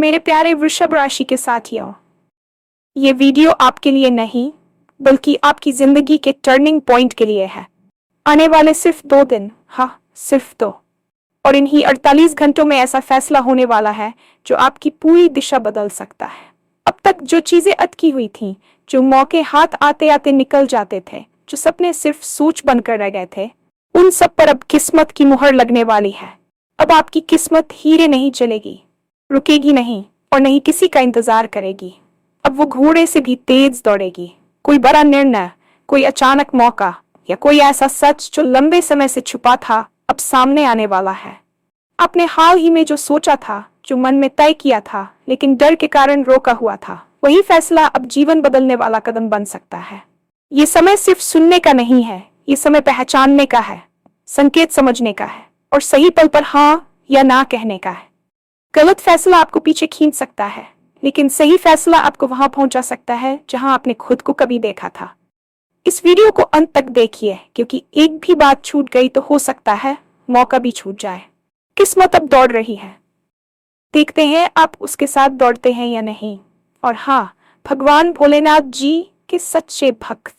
मेरे प्यारे वृषभ राशि के साथियों, ये वीडियो आपके लिए नहीं बल्कि आपकी जिंदगी के टर्निंग पॉइंट के लिए है। आने वाले सिर्फ 2 दिन, हाँ सिर्फ 2, और इन्हीं 48 घंटों में ऐसा फैसला होने वाला है जो आपकी पूरी दिशा बदल सकता है। अब तक जो चीजें अटकी हुई थीं, जो मौके हाथ आते आते निकल जाते थे, जो सपने सिर्फ सोच बनकर रह गए थे, उन सब पर अब किस्मत की मुहर लगने वाली है। अब आपकी किस्मत हीरे नहीं चलेगी, रुकेगी नहीं और नहीं किसी का इंतजार करेगी। अब वो घोड़े से भी तेज दौड़ेगी। कोई बड़ा निर्णय, कोई अचानक मौका या कोई ऐसा सच जो लंबे समय से छुपा था, अब सामने आने वाला है। आपने हाल ही में जो सोचा था, जो मन में तय किया था लेकिन डर के कारण रोका हुआ था, वही फैसला अब जीवन बदलने वाला कदम बन सकता है। ये समय सिर्फ सुनने का नहीं है, ये समय पहचानने का है, संकेत समझने का है और सही पल पर हाँ या ना कहने का है। गलत फैसला आपको पीछे खींच सकता है, लेकिन सही फैसला आपको वहां पहुंचा सकता है जहां आपने खुद को कभी देखा था। इस वीडियो को अंत तक देखिए, क्योंकि एक भी बात छूट गई तो हो सकता है मौका भी छूट जाए। किस्मत अब दौड़ रही है, देखते हैं आप उसके साथ दौड़ते हैं या नहीं। और हाँ, भगवान भोलेनाथ जी के सच्चे भक्त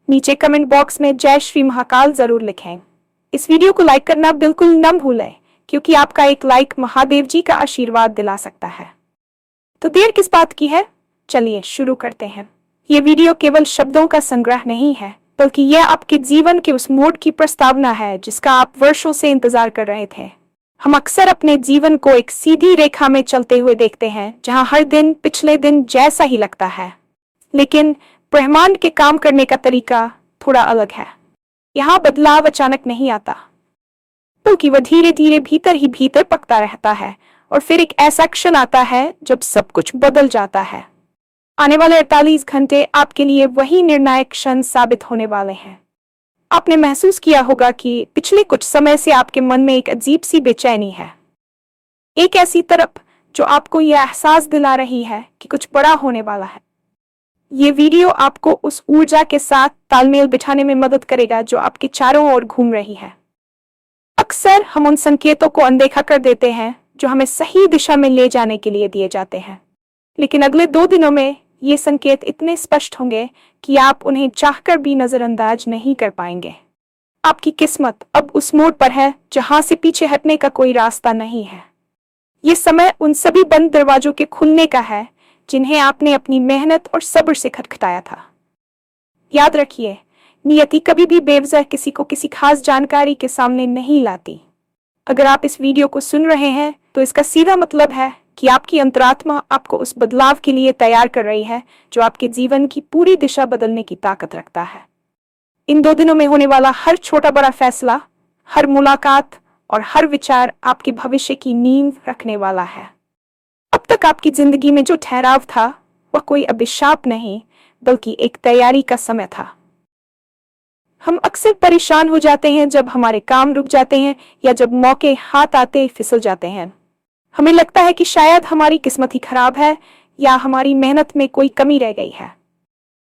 नीचे कमेंट बॉक्स में जय श्री महाकाल जरूर लिखें। इस वीडियो को लाइक करना बिल्कुल न भूलें, क्योंकि आपका एक लाइक महादेव जी का आशीर्वाद दिला सकता है। तो देर किस बात की है, चलिए शुरू करते हैं। ये वीडियो केवल शब्दों का संग्रह नहीं है, बल्कि यह आपके जीवन के उस मोड़ की प्रस्तावना है जिसका आप वर्षों से इंतजार कर रहे थे। हम अक्सर अपने जीवन को एक सीधी रेखा में चलते हुए देखते हैं, जहां हर दिन पिछले दिन जैसा ही लगता है, लेकिन ब्रह्मांड के काम करने का तरीका थोड़ा अलग है। यहाँ बदलाव अचानक नहीं आता, बल्कि वह धीरे धीरे भीतर ही भीतर पकता रहता है और फिर एक ऐसा क्षण आता है जब सब कुछ बदल जाता है। आने वाले 48 घंटे आपके लिए वही निर्णायक क्षण साबित होने वाले हैं। आपने महसूस किया होगा कि पिछले कुछ समय से आपके मन में एक अजीब सी बेचैनी है, एक ऐसी तरफ जो आपको यह एहसास दिला रही है कि कुछ बड़ा होने वाला है। ये वीडियो आपको उस ऊर्जा के साथ तालमेल बिठाने में मदद करेगा जो आपके चारों ओर घूम रही है। अक्सर हम उन संकेतों को अनदेखा कर देते हैं जो हमें सही दिशा में ले जाने के लिए दिए जाते हैं, लेकिन अगले 2 दिनों में ये संकेत इतने स्पष्ट होंगे कि आप उन्हें चाहकर भी नजरअंदाज नहीं कर पाएंगे। आपकी किस्मत अब उस मोड़ पर है जहां से पीछे हटने का कोई रास्ता नहीं है। ये समय उन सभी बंद दरवाजों के खुलने का है जिन्हें आपने अपनी मेहनत और सब्र से खटखटाया था। याद रखिए, नियति कभी भी बेवजह किसी को किसी खास जानकारी के सामने नहीं लाती। अगर आप इस वीडियो को सुन रहे हैं तो इसका सीधा मतलब है कि आपकी अंतरात्मा आपको उस बदलाव के लिए तैयार कर रही है जो आपके जीवन की पूरी दिशा बदलने की ताकत रखता है। इन 2 दिनों में होने वाला हर छोटा बड़ा फैसला, हर मुलाकात और हर विचार आपके भविष्य की नींव रखने वाला है। अब तक आपकी जिंदगी में जो ठहराव था, वह कोई अभिशाप नहीं बल्कि एक तैयारी का समय था। हम अक्सर परेशान हो जाते हैं जब हमारे काम रुक जाते हैं या जब मौके हाथ आते फिसल जाते हैं। हमें लगता है कि शायद हमारी किस्मत ही खराब है या हमारी मेहनत में कोई कमी रह गई है,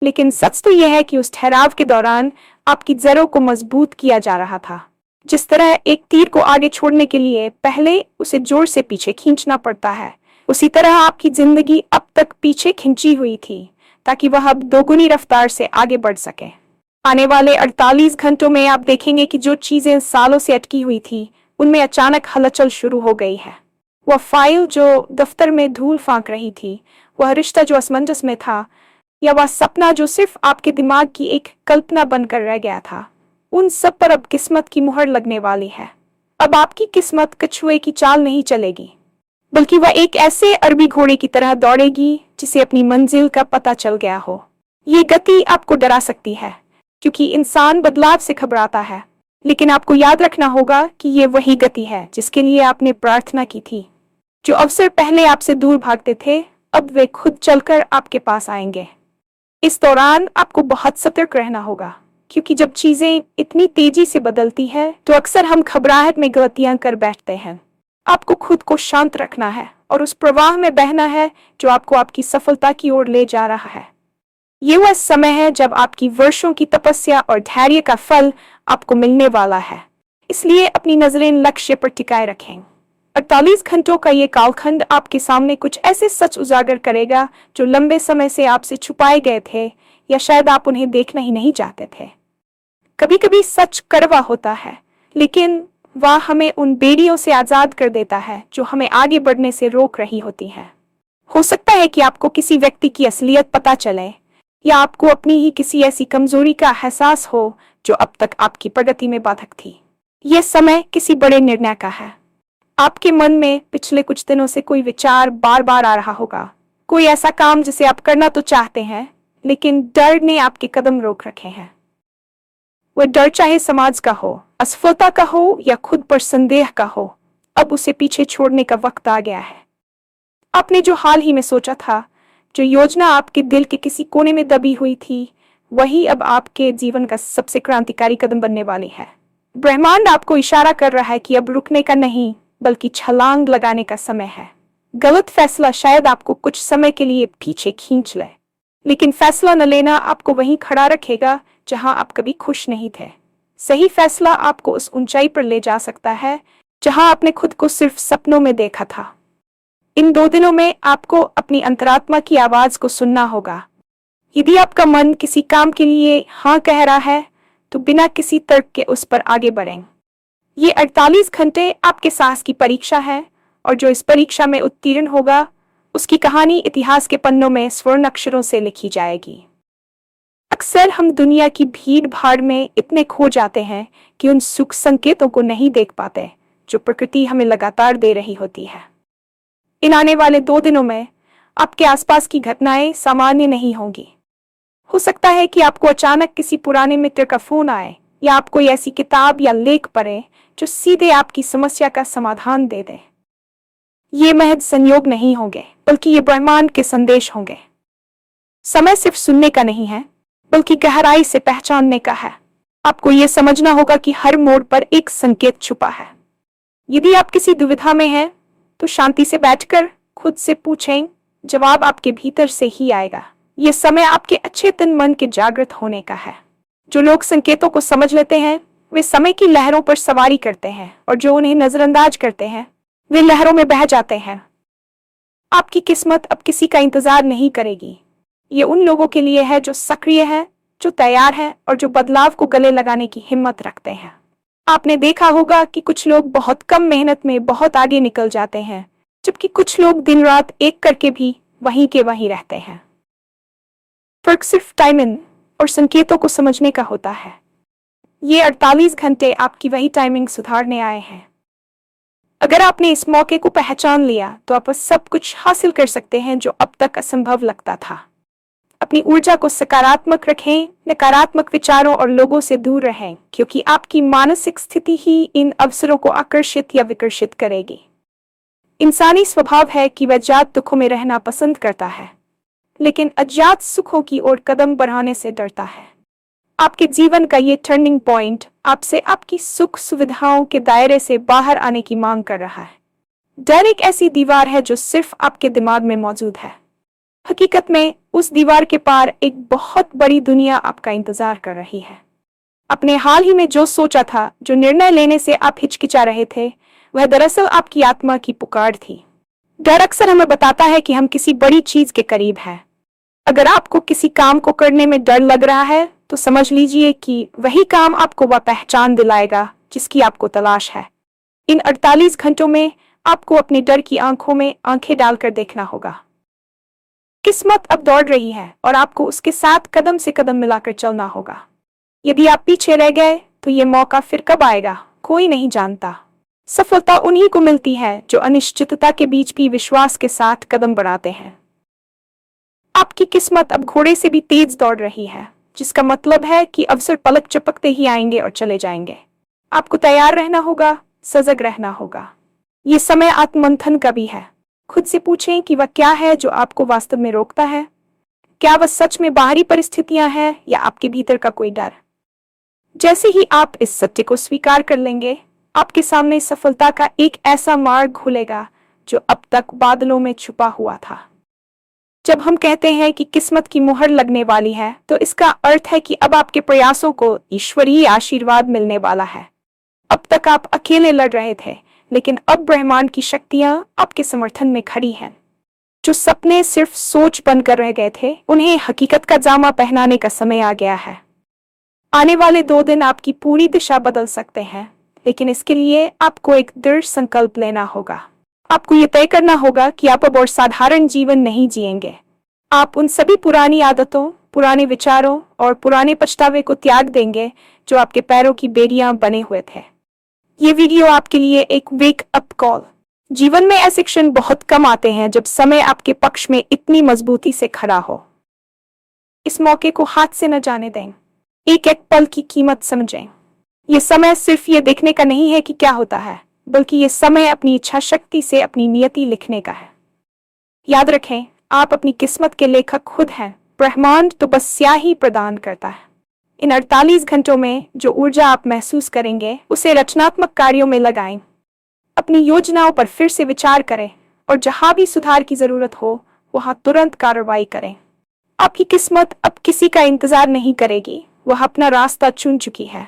लेकिन सच तो यह है कि उस ठहराव के दौरान आपकी जड़ों को मजबूत किया जा रहा था। जिस तरह एक तीर को आगे छोड़ने के लिए पहले उसे जोर से पीछे खींचना पड़ता है, उसी तरह आपकी जिंदगी अब तक पीछे खींची हुई थी ताकि वह अब दोगुनी रफ्तार से आगे बढ़ सके। आने वाले 48 घंटों में आप देखेंगे कि जो चीजें सालों से अटकी हुई थी, उनमें अचानक हलचल शुरू हो गई है। वह फाइल जो दफ्तर में धूल फांक रही थी, वह रिश्ता जो असमंजस में था, या वह सपना जो सिर्फ आपके दिमाग की एक कल्पना बनकर रह गया था, उन सब पर अब किस्मत की मुहर लगने वाली है। अब आपकी किस्मत कछुए की चाल नहीं चलेगी, बल्कि वह एक ऐसे अरबी घोड़े की तरह दौड़ेगी जिसे अपनी मंजिल का पता चल गया हो। ये गति आपको डरा सकती है, क्योंकि इंसान बदलाव से घबराता है, लेकिन आपको याद रखना होगा कि ये वही गति है जिसके लिए आपने प्रार्थना की थी। जो अवसर पहले आपसे दूर भागते थे, अब वे खुद चलकर आपके पास आएंगे। इस दौरान आपको बहुत सतर्क रहना होगा, क्योंकि जब चीजें इतनी तेजी से बदलती है तो अक्सर हम घबराहट में गलतियां कर बैठते हैं। आपको खुद को शांत रखना है और उस प्रवाह में बहना है जो आपको आपकी सफलता की ओर ले जा रहा है। ये वह समय है जब आपकी वर्षों की तपस्या और धैर्य का फल आपको मिलने वाला है। इसलिए अपनी नजरें लक्ष्य पर टिकाए रखें। 48 घंटों का ये कालखंड आपके सामने कुछ ऐसे सच उजागर करेगा जो लंबे समय से आपसे छुपाए गए थे, या शायद आप उन्हें देखना ही नहीं चाहते थे। कभी कभी सच कड़वा होता है, लेकिन वह हमें उन बेड़ियों से आजाद कर देता है जो हमें आगे बढ़ने से रोक रही होती हैं। हो सकता है कि आपको किसी व्यक्ति की असलियत पता चले, या आपको अपनी ही किसी ऐसी कमजोरी का एहसास हो जो अब तक आपकी प्रगति में बाधक थी। यह समय किसी बड़े निर्णय का है। आपके मन में पिछले कुछ दिनों से कोई विचार बार बार आ रहा होगा, कोई ऐसा काम जिसे आप करना तो चाहते हैं, लेकिन डर ने आपके कदम रोक रखे हैं। वह डर चाहे समाज का हो, असफलता का हो, या खुद पर संदेह का हो, अब उसे पीछे छोड़ने का वक्त आ गया है। आपने जो हाल ही में सोचा था, जो योजना आपके दिल के किसी कोने में दबी हुई थी, वही अब आपके जीवन का सबसे क्रांतिकारी कदम बनने वाली है। ब्रह्मांड आपको इशारा कर रहा है कि अब रुकने का नहीं, बल्कि छलांग लगाने का समय है। गलत फैसला शायद आपको कुछ समय के लिए पीछे खींच ले, लेकिन फैसला न लेना आपको वहीं खड़ा रखेगा जहां आप कभी खुश नहीं थे। सही फैसला आपको उस ऊंचाई पर ले जा सकता है जहां आपने खुद को सिर्फ सपनों में देखा था। इन 2 दिनों में आपको अपनी अंतरात्मा की आवाज को सुनना होगा। यदि आपका मन किसी काम के लिए हाँ कह रहा है, तो बिना किसी तर्क के उस पर आगे बढ़ें। ये 48 घंटे आपके साहस की परीक्षा है, और जो इस परीक्षा में उत्तीर्ण होगा, उसकी कहानी इतिहास के पन्नों में स्वर्ण अक्षरों से लिखी जाएगी। अक्सर हम दुनिया की भीड़ भाड़ में इतने खो जाते हैं कि उन सुख संकेतों को नहीं देख पाते जो प्रकृति हमें लगातार दे रही होती है। इन आने वाले 2 दिनों में आपके आसपास की घटनाएं सामान्य नहीं होंगी। हो सकता है कि आपको अचानक किसी पुराने मित्र का फोन आए, या आप कोई ऐसी किताब या लेख पढ़ें जो सीधे आपकी समस्या का समाधान दे दे। ये महज संयोग नहीं होंगे, बल्कि ये ब्रह्मांड के संदेश होंगे। समय सिर्फ सुनने का नहीं है, बल्कि गहराई से पहचानने का है। आपको ये समझना होगा कि हर मोड़ पर एक संकेत छुपा है। यदि आप किसी दुविधा में हैं, तो शांति से बैठकर खुद से पूछें, जवाब आपके भीतर से ही आएगा। ये समय आपके अच्छे तन मन के जागृत होने का है। जो लोग संकेतों को समझ लेते हैं, वे समय की लहरों पर सवारी करते हैं, और जो उन्हें नजरअंदाज करते हैं, वे लहरों में बह जाते हैं। आपकी किस्मत अब किसी का इंतजार नहीं करेगी। ये उन लोगों के लिए है जो सक्रिय हैं, जो तैयार हैं, और जो बदलाव को गले लगाने की हिम्मत रखते हैं। आपने देखा होगा कि कुछ लोग बहुत कम मेहनत में बहुत आगे निकल जाते हैं, जबकि कुछ लोग दिन रात एक करके भी वहीं के वहीं रहते हैं। फर्क सिर्फ टाइमिंग और संकेतों को समझने का होता है। ये 48 घंटे आपकी वही टाइमिंग सुधारने आए हैं। अगर आपने इस मौके को पहचान लिया, तो आप सब कुछ हासिल कर सकते हैं जो अब तक असंभव लगता था। अपनी ऊर्जा को सकारात्मक रखें, नकारात्मक विचारों और लोगों से दूर रहें, क्योंकि आपकी मानसिक स्थिति ही इन अवसरों को आकर्षित या विकर्षित करेगी। इंसानी स्वभाव है कि वह जात दुखों में रहना पसंद करता है, लेकिन अज्ञात सुखों की ओर कदम बढ़ाने से डरता है। आपके जीवन का ये टर्निंग पॉइंट आपसे आपकी सुख सुविधाओं के दायरे से बाहर आने की मांग कर रहा है। डर एक ऐसी दीवार है जो सिर्फ आपके दिमाग में मौजूद है। हकीकत में उस दीवार के पार एक बहुत बड़ी दुनिया आपका इंतजार कर रही है। अपने हाल ही में जो सोचा था, जो निर्णय लेने से आप हिचकिचा रहे थे, वह दरअसल आपकी आत्मा की पुकार थी। डर अक्सर हमें बताता है कि हम किसी बड़ी चीज के करीब हैं। अगर आपको किसी काम को करने में डर लग रहा है, तो समझ लीजिए कि वही काम आपको वह पहचान दिलाएगा जिसकी आपको तलाश है। इन 48 घंटों में आपको अपने डर की आंखों में आंखें डालकर देखना होगा। किस्मत अब दौड़ रही है, और आपको उसके साथ कदम से कदम मिलाकर चलना होगा। यदि आप पीछे रह गए, तो ये मौका फिर कब आएगा, कोई नहीं जानता। सफलता उन्हीं को मिलती है जो अनिश्चितता के बीच भी विश्वास के साथ कदम बढ़ाते हैं। आपकी किस्मत अब घोड़े से भी तेज दौड़ रही है, जिसका मतलब है कि अवसर पलक झपकते ही आएंगे और चले जाएंगे। आपको तैयार रहना होगा, सजग रहना होगा। ये समय आत्ममंथन का भी है। खुद से पूछें कि वह क्या है जो आपको वास्तव में रोकता है। क्या वह सच में बाहरी परिस्थितियां हैं, या आपके भीतर का कोई डर? जैसे ही आप इस सत्य को स्वीकार कर लेंगे, आपके सामने सफलता का एक ऐसा मार्ग खुलेगा जो अब तक बादलों में छुपा हुआ था। जब हम कहते हैं कि किस्मत की मुहर लगने वाली है, तो इसका अर्थ है कि अब आपके प्रयासों को ईश्वरीय आशीर्वाद मिलने वाला है। अब तक आप अकेले लड़ रहे थे, लेकिन अब ब्रह्मांड की शक्तियां आपके समर्थन में खड़ी हैं। जो सपने सिर्फ सोच बनकर रह गए थे, उन्हें हकीकत का जामा पहनाने का समय आ गया है। आने वाले 2 दिन आपकी पूरी दिशा बदल सकते हैं, लेकिन इसके लिए आपको एक दृढ़ संकल्प लेना होगा। आपको ये तय करना होगा कि आप अब और साधारण जीवन नहीं जिएंगे। आप उन सभी पुरानी आदतों, पुराने विचारों और पुराने पछतावे को त्याग देंगे जो आपके पैरों की बेड़ियां बने हुए थे। ये वीडियो आपके लिए एक वेक अप कॉल। जीवन में ऐसे क्षण बहुत कम आते हैं जब समय आपके पक्ष में इतनी मजबूती से खड़ा हो। इस मौके को हाथ से न जाने दें। एक एक पल की कीमत समझें। ये समय सिर्फ ये देखने का नहीं है कि क्या होता है, बल्कि ये समय अपनी इच्छा शक्ति से अपनी नियति लिखने का है। याद रखें, आप अपनी किस्मत के लेखक खुद हैं। ब्रह्मांड तो बस स्याही प्रदान करता है। इन 48 घंटों में जो ऊर्जा आप महसूस करेंगे, उसे रचनात्मक कार्यों में लगाएं। अपनी योजनाओं पर फिर से विचार करें और जहां भी सुधार की जरूरत हो, वहां तुरंत कार्रवाई करें। आपकी किस्मत अब किसी का इंतजार नहीं करेगी, वह अपना रास्ता चुन चुकी है।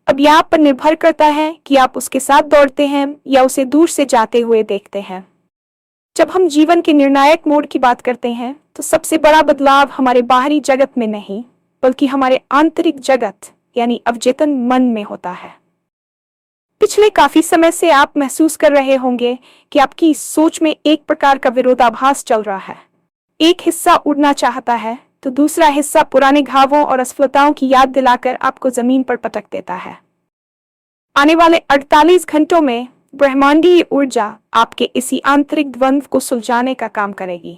अब यह आप पर निर्भर करता है कि आप उसके साथ दौड़ते हैं या उसे दूर से जाते हुए देखते हैं। जब हम जीवन के निर्णायक मोड़ की बात करते हैं, तो सबसे बड़ा बदलाव हमारे बाहरी जगत में नहीं, बल्कि हमारे आंतरिक जगत यानी अवचेतन मन में होता है। पिछले काफी समय से आप महसूस कर रहे होंगे कि आपकी सोच में एक प्रकार का विरोधाभास चल रहा है। एक हिस्सा उड़ना चाहता है, तो दूसरा हिस्सा पुराने घावों और असफलताओं की याद दिलाकर आपको जमीन पर पटक देता है। आने वाले 48 घंटों में ब्रह्मांडीय ऊर्जा आपके इसी आंतरिक द्वंद्व को सुलझाने का काम करेगी।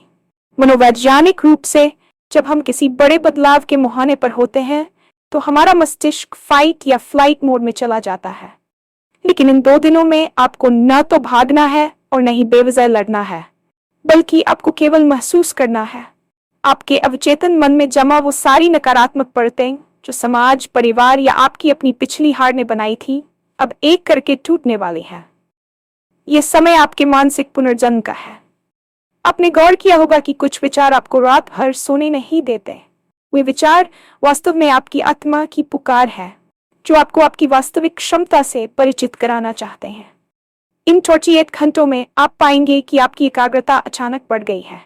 मनोवैज्ञानिक रूप से जब हम किसी बड़े बदलाव के मुहाने पर होते हैं, तो हमारा मस्तिष्क फाइट या फ्लाइट मोड में चला जाता है। लेकिन इन 2 दिनों में आपको न तो भागना है और न ही बेवजह लड़ना है, बल्कि आपको केवल महसूस करना है। आपके अवचेतन मन में जमा वो सारी नकारात्मक परतें जो समाज, परिवार या आपकी अपनी पिछली हार ने बनाई थी, अब एक करके टूटने वाली है। ये समय आपके मानसिक पुनर्जन्म का है। आपने गौर किया होगा कि कुछ विचार आपको रात भर सोने नहीं देते। वे विचार वास्तव में आपकी आत्मा की पुकार है, जो आपको आपकी वास्तविक क्षमता से परिचित कराना चाहते हैं। इन 48 घंटों में आप पाएंगे कि आपकी एकाग्रता अचानक बढ़ गई है।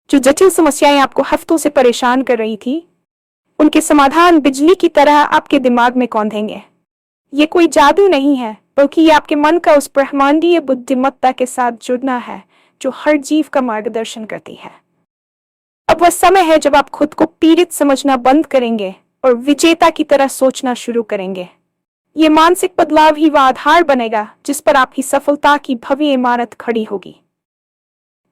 जो जटिल समस्याएं आपको हफ्तों से परेशान कर रही थी, उनके समाधान बिजली की तरह आपके दिमाग में कौंधेंगे। ये कोई जादू नहीं है, बल्कि ये आपके मन का उस ब्रह्मांडीय बुद्धिमत्ता के साथ जुड़ना है जो हर जीव का मार्गदर्शन करती है। अब वह समय है जब आप खुद को पीड़ित समझना बंद करेंगे और विजेता की तरह सोचना शुरू करेंगे। ये मानसिक बदलाव ही वह आधार बनेगा जिस पर आपकी सफलता की भव्य इमारत खड़ी होगी।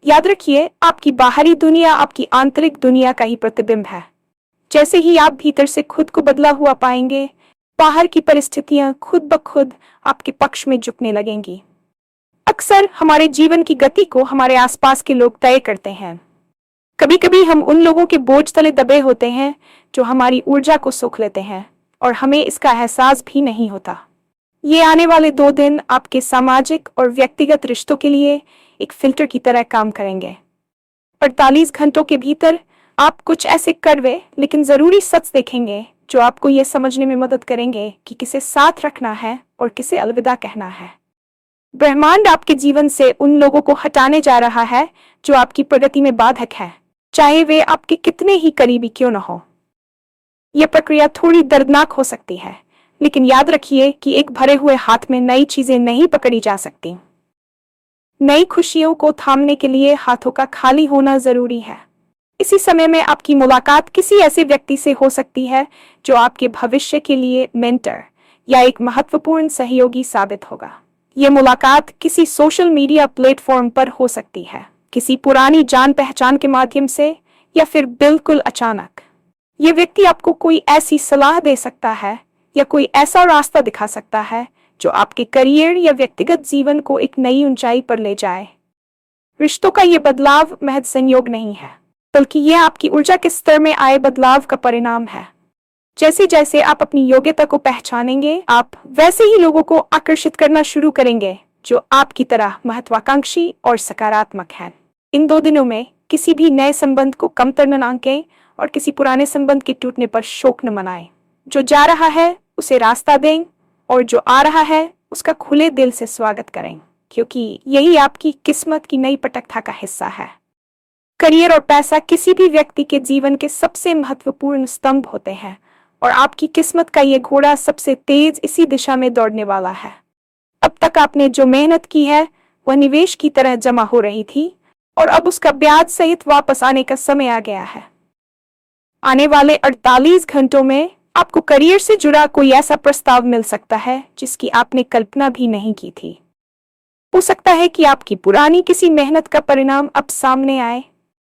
याद रखिए, आपकी बाहरी दुनिया आपकी आंतरिक दुनिया का ही प्रतिबिंब है। जैसे ही आप भीतर से खुद को बदला हुआ पाएंगे, बाहर की परिस्थितियां खुद ब खुद आपके पक्ष में झुकने लगेंगी। अक्सर हमारे जीवन की गति को हमारे आसपास के लोग तय करते हैं। कभी कभी हम उन लोगों के बोझ तले दबे होते हैं जो हमारी ऊर्जा को सोख लेते हैं, और हमें इसका एहसास भी नहीं होता। ये आने वाले 2 दिन आपके सामाजिक और व्यक्तिगत रिश्तों के लिए एक फिल्टर की तरह काम करेंगे। 48 घंटों के भीतर आप कुछ ऐसे कड़वे लेकिन जरूरी सच देखेंगे जो आपको ये समझने में मदद करेंगे कि किसे साथ रखना है और किसे अलविदा कहना है। ब्रह्मांड आपके जीवन से उन लोगों को हटाने जा रहा है जो आपकी प्रगति में बाधक है, चाहे वे आपके कितने ही करीबी क्यों न हो। यह प्रक्रिया थोड़ी दर्दनाक हो सकती है, लेकिन याद रखिए कि एक भरे हुए हाथ में नई चीजें नहीं पकड़ी जा सकती। नई खुशियों को थामने के लिए हाथों का खाली होना जरूरी है। इसी समय में आपकी मुलाकात किसी ऐसे व्यक्ति से हो सकती है जो आपके भविष्य के लिए मेंटर या एक महत्वपूर्ण सहयोगी साबित होगा। यह मुलाकात किसी सोशल मीडिया प्लेटफॉर्म पर हो सकती है, किसी पुरानी जान पहचान के माध्यम से, या फिर बिल्कुल अचानक। यह व्यक्ति आपको कोई ऐसी सलाह दे सकता है या कोई ऐसा रास्ता दिखा सकता है जो आपके करियर या व्यक्तिगत जीवन को एक नई ऊंचाई पर ले जाए। रिश्तों का यह बदलाव महज संयोग नहीं है, बल्कि यह आपकी ऊर्जा के स्तर में आए बदलाव का परिणाम है। जैसे जैसे आप अपनी योग्यता को पहचानेंगे, आप वैसे ही लोगों को आकर्षित करना शुरू करेंगे जो आपकी तरह महत्वाकांक्षी और सकारात्मक हैं। इन 2 दिनों में किसी भी नए संबंध को कमतर न आंकें और किसी पुराने संबंध के टूटने पर शोक न मनाएं। जो जा रहा है उसे रास्ता दें और जो आ रहा है उसका खुले दिल से स्वागत करें, क्योंकि यही आपकी किस्मत की नई पटकथा का हिस्सा है। करियर और पैसा किसी भी व्यक्ति के जीवन के सबसे महत्वपूर्ण स्तंभ होते हैं, और आपकी किस्मत का ये घोड़ा सबसे तेज इसी दिशा में दौड़ने वाला है। अब तक आपने जो मेहनत की है वह निवेश की तरह जमा हो रही थी, और अब उसका ब्याज सहित वापस आने का समय आ गया है। आने वाले 48 घंटों में आपको करियर से जुड़ा कोई ऐसा प्रस्ताव मिल सकता है जिसकी आपने कल्पना भी नहीं की थी। हो सकता है कि आपकी पुरानी किसी मेहनत का परिणाम अब सामने आए,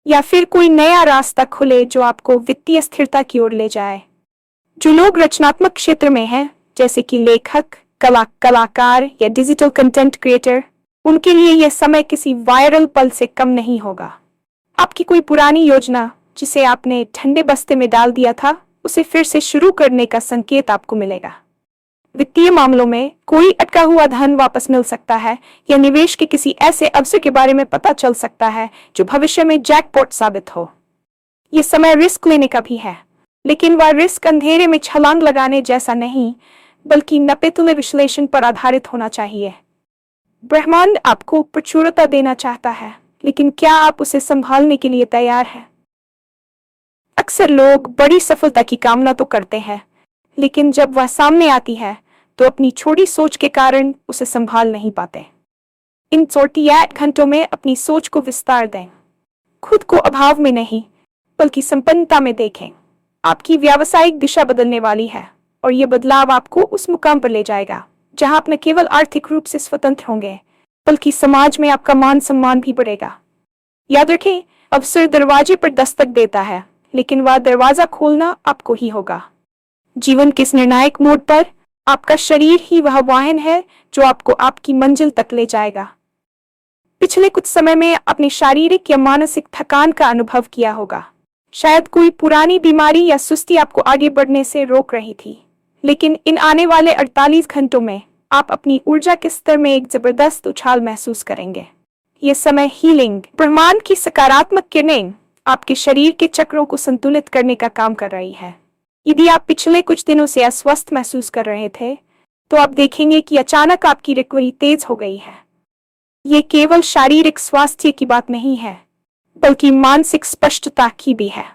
या फिर कोई नया रास्ता खुले जो आपको वित्तीय स्थिरता की ओर ले जाए। जो लोग रचनात्मक क्षेत्र में हैं, जैसे कि लेखक, कलाकार या डिजिटल कंटेंट क्रिएटर, उनके लिए यह समय किसी वायरल पल से कम नहीं होगा। आपकी कोई पुरानी योजना जिसे आपने ठंडे बस्ते में डाल दिया था, उसे फिर से शुरू करने का संकेत आपको मिलेगा। वित्तीय मामलों में कोई अटका हुआ धन वापस मिल सकता है, या निवेश के किसी ऐसे अवसर के बारे में पता चल सकता है जो भविष्य में जैकपॉट साबित हो। यह समय रिस्क लेने का भी है, लेकिन वह रिस्क अंधेरे में छलांग लगाने जैसा नहीं, बल्कि नपेतुले विश्लेषण पर आधारित होना चाहिए। ब्रह्मांड आपको प्रचुरता देना चाहता है, लेकिन क्या आप उसे संभालने के लिए तैयार हैं? अक्सर लोग बड़ी सफलता की कामना तो करते हैं, लेकिन जब वह सामने आती है तो अपनी छोटी सोच के कारण उसे संभाल नहीं पाते। इन 48 घंटों में अपनी सोच को विस्तार दें। खुद को अभाव में नहीं, बल्कि संपन्नता में देखें। आपकी व्यावसायिक दिशा बदलने वाली है, और यह बदलाव आपको उस मुकाम पर ले जाएगा जहां आप न केवल आर्थिक रूप से स्वतंत्र होंगे, बल्कि समाज में आपका मान सम्मान भी बढ़ेगा। याद रखें, अवसर दरवाजे पर दस्तक देता है, लेकिन वह दरवाजा खोलना आपको ही होगा। जीवन के इस निर्णायक मोड़ पर आपका शरीर ही वह वाहन है जो आपको आपकी मंजिल तक ले जाएगा। पिछले कुछ समय में अपनी शारीरिक या मानसिक थकान का अनुभव किया होगा। शायद कोई पुरानी बीमारी या सुस्ती आपको आगे बढ़ने से रोक रही थी, लेकिन इन आने वाले 48 घंटों में आप अपनी ऊर्जा के स्तर में एक जबरदस्त उछाल महसूस करेंगे। ये समय हीलिंग, ब्रह्मांड की सकारात्मक किरणें आपके शरीर के चक्रों को संतुलित करने का काम कर रही है। यदि आप पिछले कुछ दिनों से अस्वस्थ महसूस कर रहे थे, तो आप देखेंगे कि अचानक आपकी रिकवरी तेज हो गई है। ये केवल शारीरिक स्वास्थ्य की बात नहीं है, बल्कि मानसिक स्पष्टता की भी है।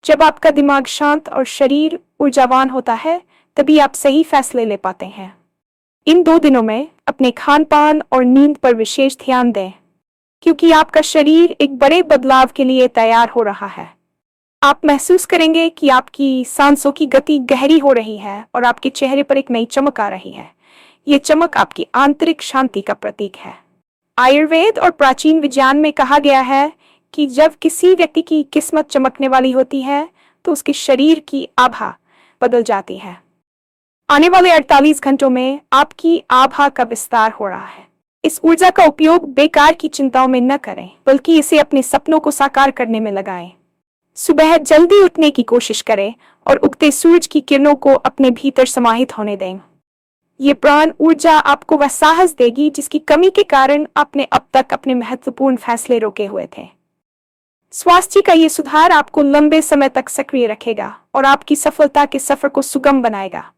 जब आपका दिमाग शांत और शरीर ऊर्जावान होता है, तभी आप सही फैसले ले पाते हैं। इन 2 दिनों में अपने खान पान और नींद पर विशेष ध्यान दें, क्योंकि आपका शरीर एक बड़े बदलाव के लिए तैयार हो रहा है। आप महसूस करेंगे कि आपकी सांसों की गति गहरी हो रही है और आपके चेहरे पर एक नई चमक आ रही है। ये चमक आपकी आंतरिक शांति का प्रतीक है। आयुर्वेद और प्राचीन विज्ञान में कहा गया है कि जब किसी व्यक्ति की किस्मत चमकने वाली होती है, तो उसके शरीर की आभा बदल जाती है। आने वाले 48 घंटों में आपकी आभा का विस्तार हो रहा है। इस ऊर्जा का उपयोग बेकार की चिंताओं में न करें, बल्कि इसे अपने सपनों को साकार करने में लगाएं। सुबह जल्दी उठने की कोशिश करें और उगते सूरज की किरणों को अपने भीतर समाहित होने दें। ये प्राण ऊर्जा आपको वह साहस देगी जिसकी कमी के कारण आपने अब तक अपने महत्वपूर्ण फैसले रोके हुए थे। स्वास्थ्य का ये सुधार आपको लंबे समय तक सक्रिय रखेगा और आपकी सफलता के सफर को सुगम बनाएगा।